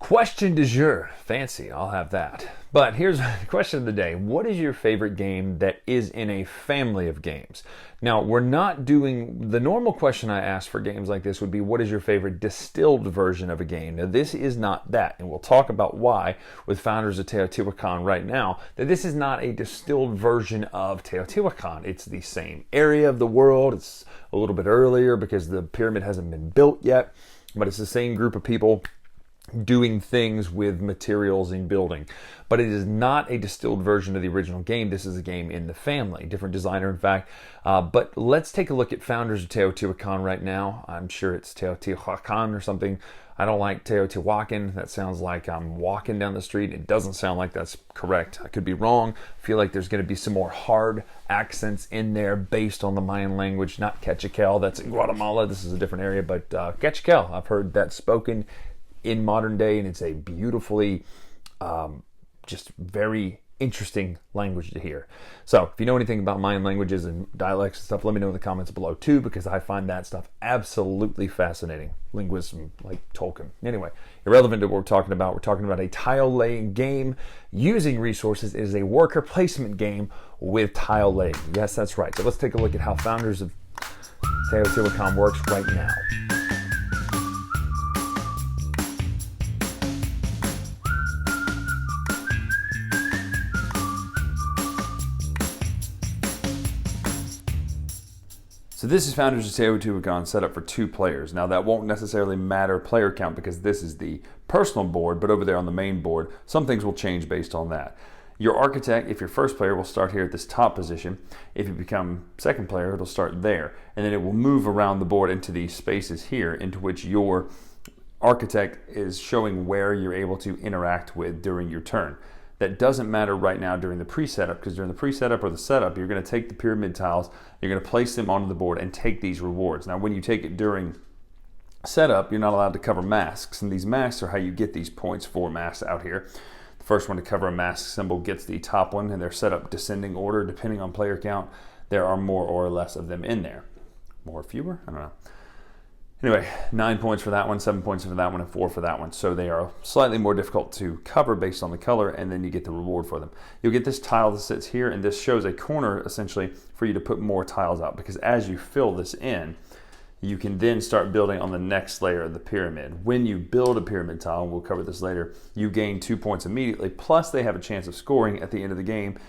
Question du jour. Fancy, I'll have that. But here's the question of the day. What is your favorite game that is in a family of games? Now, we're not doing, the normal question I ask for games like this would be, what is your favorite distilled version of a game? Now, this is not that, and we'll talk about why with Founders of Teotihuacan right now, that this is not a distilled version of Teotihuacan. It's the same area of the world. It's a little bit earlier because the pyramid hasn't been built yet, but it's the same group of people doing things with materials and building. But it is not a distilled version of the original game. This is a game in the family. Different designer, in fact. But let's take a look at Founders of Teotihuacan right now. I'm sure it's Teotihuacan or something. I don't like Teotihuacan. That sounds like I'm walking down the street. It doesn't sound like that's correct. I could be wrong. I feel like there's going to be some more hard accents in there based on the Mayan language, not Quechiquel. That's in Guatemala. This is a different area, but Quechiquel, I've heard that spoken in modern day, and it's a beautifully, just very interesting language to hear. So if you know anything about Mayan languages and dialects and stuff, let me know in the comments below too, because I find that stuff absolutely fascinating. Linguism, like Tolkien. Anyway, irrelevant to what we're talking about. We're talking about a tile laying game using resources. It is a worker placement game with tile laying. Yes, that's right. So let's take a look at how Founders of Teotihuacan works right now. So this is Founders of Teotihuacan set up for 2 players. Now that won't necessarily matter player count because this is the personal board, but over there on the main board, some things will change based on that. Your architect, if you're first player, will start here at this top position. If you become second player, it'll start there. And then it will move around the board into these spaces here into which your architect is showing where you're able to interact with during your turn. That doesn't matter right now during the pre-setup, because during the pre-setup or the setup, you're going to take the pyramid tiles, you're going to place them onto the board and take these rewards. Now, when you take it during setup, you're not allowed to cover masks, and these masks are how you get these points for masks out here. The first one to cover a mask symbol gets the top one, and they're set up descending order depending on player count. There are more or less of them in there. More or fewer? I don't know. Anyway, 9 points for that one, 7 points for that one, and 4 for that one. So they are slightly more difficult to cover based on the color, and then you get the reward for them. You'll get this tile that sits here, and this shows a corner, essentially, for you to put more tiles out. Because as you fill this in, you can then start building on the next layer of the pyramid. When you build a pyramid tile, and we'll cover this later, you gain 2 points immediately, plus they have a chance of scoring at the end of the game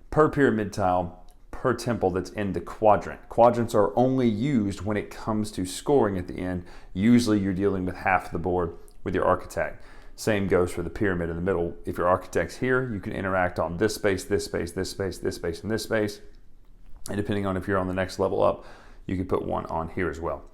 per pyramid tile, per temple that's in the quadrant. Quadrants are only used when it comes to scoring at the end. Usually you're dealing with half the board with your architect. Same goes for the pyramid in the middle. If your architect's here, you can interact on this space, this space, this space, this space, and this space. And depending on if you're on the next level up, you can put one on here as well.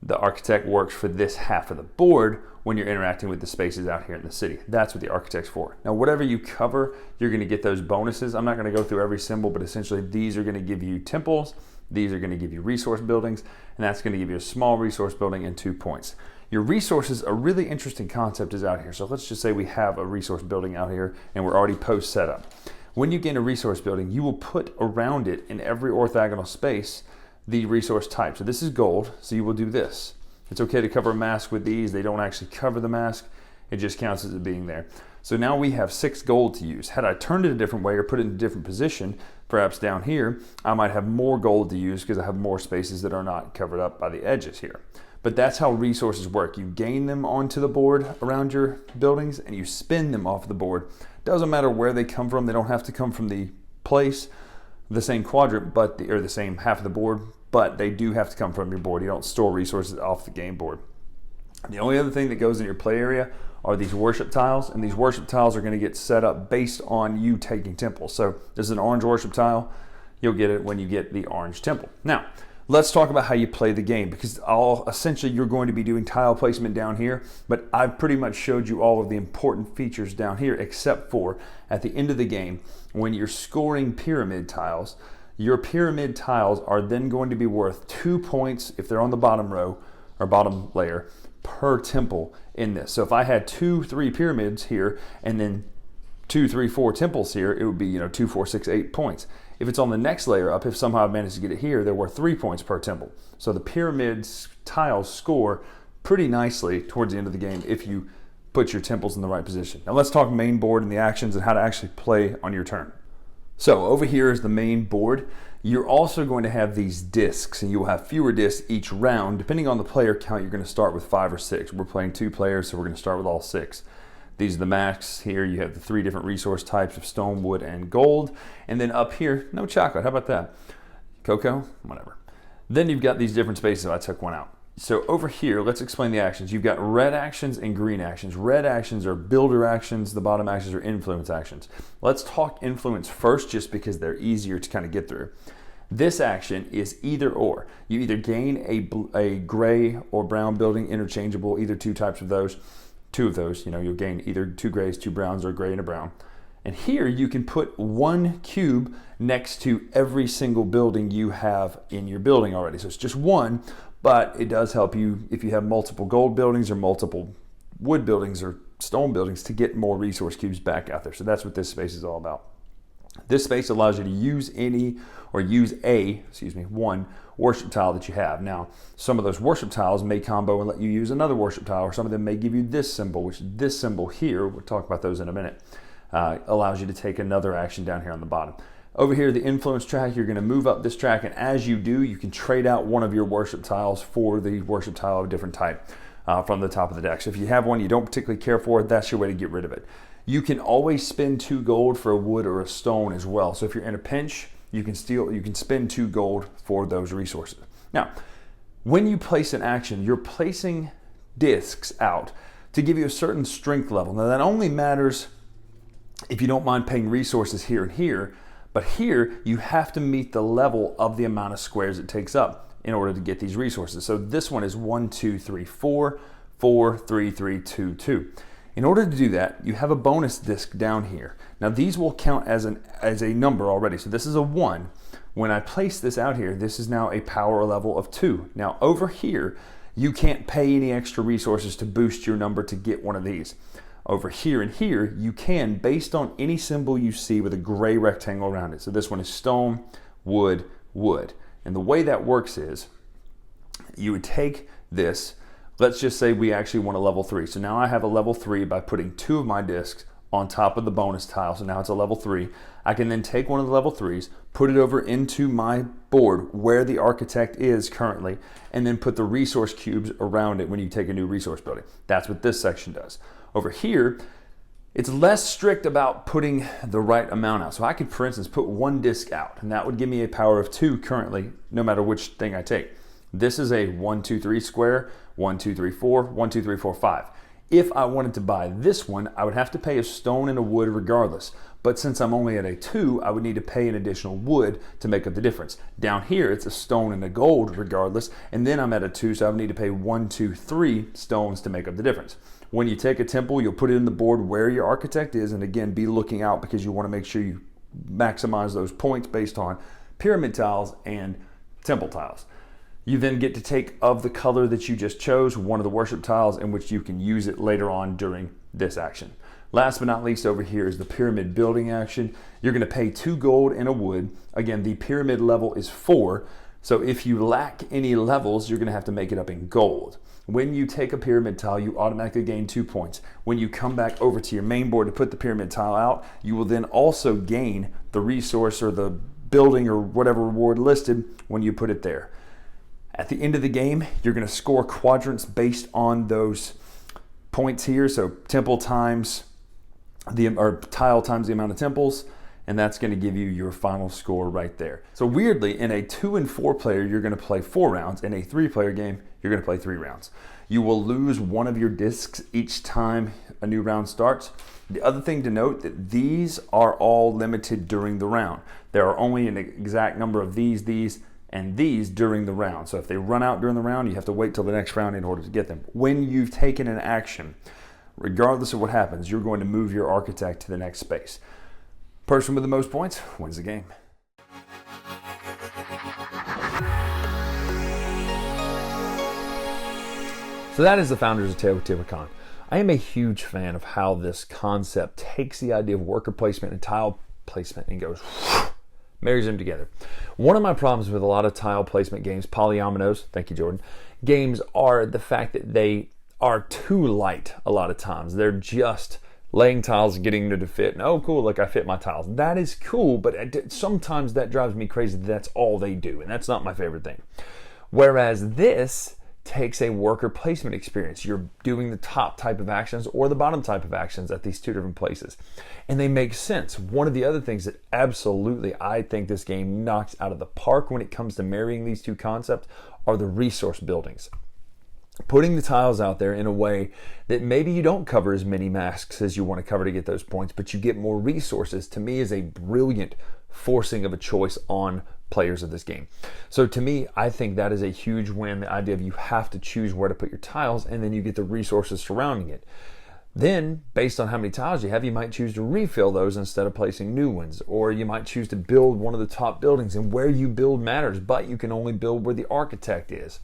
The architect works for this half of the board when you're interacting with the spaces out here in the city. That's what the architect's for. Now, whatever you cover, you're going to get those bonuses. I'm not going to go through every symbol, but essentially these are going to give you temples, these are going to give you resource buildings, and that's going to give you a small resource building and 2 points. Your resources, a really interesting concept is out here. So let's just say we have a resource building out here and we're already post setup. When you gain a resource building, you will put around it in every orthogonal space the resource type. So this is gold, so you will do this. It's okay to cover a mask with these. They don't actually cover the mask. It just counts as it being there. So now we have 6 gold to use. Had I turned it a different way or put it in a different position, perhaps down here, I might have more gold to use because I have more spaces that are not covered up by the edges here. But that's how resources work. You gain them onto the board around your buildings and you spin them off the board. Doesn't matter where they come from. They don't have to come from the place, the same quadrant, or the same half of the board, but they do have to come from your board. You don't store resources off the game board. The only other thing that goes in your play area are these worship tiles, and these worship tiles are going to get set up based on you taking temples. So this is an orange worship tile. You'll get it when you get the orange temple. Now, let's talk about how you play the game, because essentially you're going to be doing tile placement down here, but I've pretty much showed you all of the important features down here, except for at the end of the game, when you're scoring pyramid tiles, your pyramid tiles are then going to be worth 2 points if they're on the bottom row or bottom layer per temple in this. So if I had 2, 3 pyramids here and then 2, 3, 4 temples here, it would be 2, 4, 6, 8 points. If it's on the next layer up, if somehow I managed to get it here, they're worth 3 points per temple. So the pyramid tiles score pretty nicely towards the end of the game if you put your temples in the right position. Now let's talk main board and the actions and how to actually play on your turn. So over here is the main board. You're also going to have these discs, and you will have fewer discs each round. Depending on the player count, you're going to start with 5 or 6. We're playing 2 players, so we're going to start with all 6. These are the max. Here you have the 3 different resource types of stone, wood, and gold. And then up here, no chocolate. How about that? Cocoa? Whatever. Then you've got these different spaces. I took one out. So over here, let's explain the actions. You've got red actions and green actions. Red actions are builder actions. The bottom actions are influence actions. Let's talk influence first, just because they're easier to kind of get through. This action is either or. You either gain a gray or brown building, interchangeable, either 2 types of those. 2 of those, you'll gain either 2 grays, 2 browns, or a gray and a brown. And here you can put 1 cube next to every single building you have in your building already. So it's just 1. But it does help you if you have multiple gold buildings or multiple wood buildings or stone buildings to get more resource cubes back out there. So that's what this space is all about. This space allows you to use one worship tile that you have. Now, some of those worship tiles may combo and let you use another worship tile, or some of them may give you this symbol, which this symbol here, we'll talk about those in a minute, allows you to take another action down here on the bottom. Over here, the influence track, you're going to move up this track, and as you do, you can trade out one of your worship tiles for the worship tile of a different type from the top of the deck. So if you have one you don't particularly care for, that's your way to get rid of it. You can always spend 2 gold for a wood or a stone as well. So if you're in a pinch, you can spend 2 gold for those resources. Now, when you place an action, you're placing discs out to give you a certain strength level. Now that only matters if you don't mind paying resources here and here. But here, you have to meet the level of the amount of squares it takes up in order to get these resources. So this one is 1, 2, 3, 4, 4, 3, 3, 2, 2. In order to do that, you have a bonus disc down here. Now these will count as a number already. So this is a 1. When I place this out here, this is now a power level of 2. Now over here, you can't pay any extra resources to boost your number to get one of these. Over here and here, you can, based on any symbol you see with a gray rectangle around it. So this one is stone, wood, wood. And the way that works is, you would take this, let's just say we actually want a level 3. So now I have a level 3 by putting 2 of my discs on top of the bonus tile. So now it's a level 3. I can then take one of the level 3s, put it over into my board where the architect is currently, and then put the resource cubes around it when you take a new resource building. That's what this section does. Over here, it's less strict about putting the right amount out. So I could, for instance, put 1 disc out, and that would give me a power of 2 currently, no matter which thing I take. This is a 1, 2, 3 square, 1, 2, 3, 4, 1, 2, 3, 4, 5. If I wanted to buy this one, I would have to pay a stone and a wood regardless. But since I'm only at a 2, I would need to pay an additional wood to make up the difference. Down here, it's a stone and a gold regardless, and then I'm at a 2, so I would need to pay 1, 2, 3 stones to make up the difference. When you take a temple, you'll put it in the board where your architect is, and again, be looking out because you want to make sure you maximize those points based on pyramid tiles and temple tiles. You then get to take of the color that you just chose, one of the worship tiles, in which you can use it later on during this action. Last but not least, over here is the pyramid building action. You're going to pay 2 gold and a wood. Again, the pyramid level is 4, so if you lack any levels, you're going to have to make it up in gold. When you take a pyramid tile, you automatically gain 2 points. When you come back over to your main board to put the pyramid tile out, you will then also gain the resource or the building or whatever reward listed when you put it there. At the end of the game, you're going to score quadrants based on those points here. So temple times tile times the amount of temples, and that's going to give you your final score right there. So weirdly, in a 2 and 4 player, you're going to play 4 rounds. In a 3-player game, you're going to play 3 rounds. You will lose one of your discs each time a new round starts. The other thing to note that these are all limited during the round. There are only an exact number of these, and these during the round. So if they run out during the round, you have to wait till the next round in order to get them. When you've taken an action, regardless of what happens, you're going to move your architect to the next space. Person with the most points wins the game. So that is the Founders of Teotihuacan. I am a huge fan of how this concept takes the idea of worker placement and tile placement and goes, marries them together. One of my problems with a lot of tile placement games, polyominoes, thank you Jordan, games are the fact that they are too light a lot of times. They're just laying tiles, getting them to fit, and oh cool, look, I fit my tiles. That is cool, but sometimes that drives me crazy. That's all they do, and that's not my favorite thing. Whereas this takes a worker placement experience. You're doing the top type of actions or the bottom type of actions at these two different places. And they make sense. One of the other things that absolutely I think this game knocks out of the park when it comes to marrying these two concepts are the resource buildings. Putting the tiles out there in a way that maybe you don't cover as many masks as you want to cover to get those points, but you get more resources, to me is a brilliant forcing of a choice on players of this game. So to me, I think that is a huge win, the idea of you have to choose where to put your tiles and then you get the resources surrounding it. Then, based on how many tiles you have, you might choose to refill those instead of placing new ones, or you might choose to build one of the top buildings, and where you build matters, but you can only build where the architect is.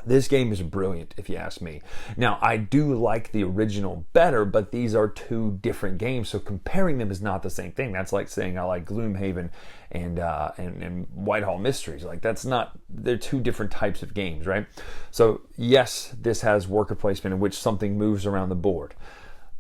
This game is brilliant, if you ask me. Now, I do like the original better, but these are two different games, so comparing them is not the same thing. That's like saying I like Gloomhaven and Whitehall Mysteries. Like, that's not, they're two different types of games, right? So, yes, this has worker placement in which something moves around the board.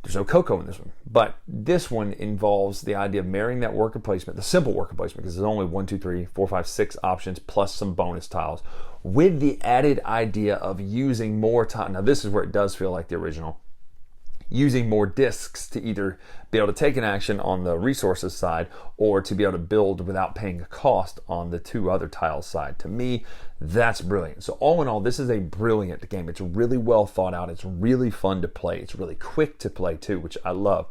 There's no cocoa in this one, but this one involves the idea of marrying that worker placement, the simple worker placement, because there's only 1, 2, 3, 4, 5, 6 options plus some bonus tiles, with the added idea of using more time. Now, this is where it does feel like the original. Using more discs to either be able to take an action on the resources side or to be able to build without paying a cost on the two other tiles side. To me, that's brilliant. So all in all, this is a brilliant game. It's really well thought out. It's really fun to play. It's really quick to play too, which I love.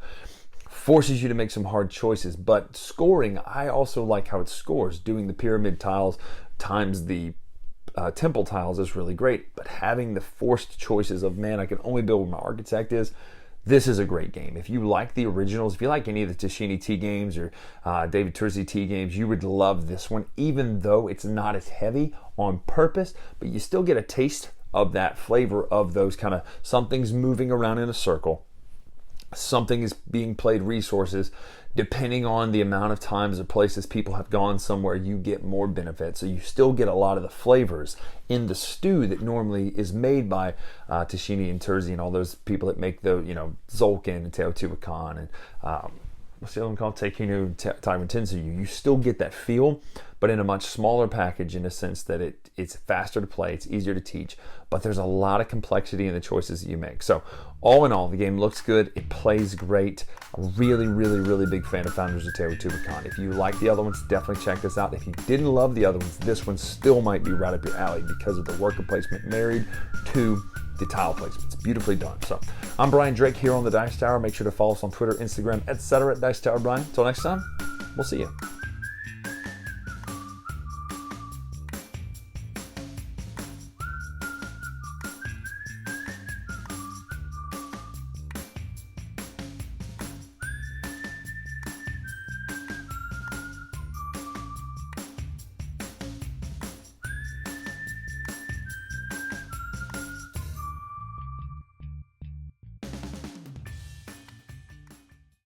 Forces you to make some hard choices, but scoring, I also like how it scores. Doing the pyramid tiles times the temple tiles is really great, but having the forced choices of, man, I can only build where my architect is, this is a great game. If you like the originals, if you like any of the Tashini T games or David Tursi T games, you would love this one, even though it's not as heavy on purpose, but you still get a taste of that flavor of those kind of something's moving around in a circle. Something is being played resources. Depending on the amount of times or places people have gone somewhere, you get more benefits. So you still get a lot of the flavors in the stew that normally is made by Tashini and Tursi and all those people that make the, Tzolk'in and Teotihuacan and what's the other one called? Teikinu, Taiwan Tensu. You still get that feel, but in a much smaller package in a sense that it's faster to play, it's easier to teach, but there's a lot of complexity in the choices that you make. So all in all, the game looks good, it plays great. A really, really, really big fan of Founders of Teotihuacan. If you like the other ones, definitely check this out. If you didn't love the other ones, this one still might be right up your alley because of the worker placement married to the tile placement. It's beautifully done. So I'm Bryan Drake here on the Dice Tower. Make sure to follow us on Twitter, Instagram, etc. at Dice Tower Bryan. Until next time, we'll see you.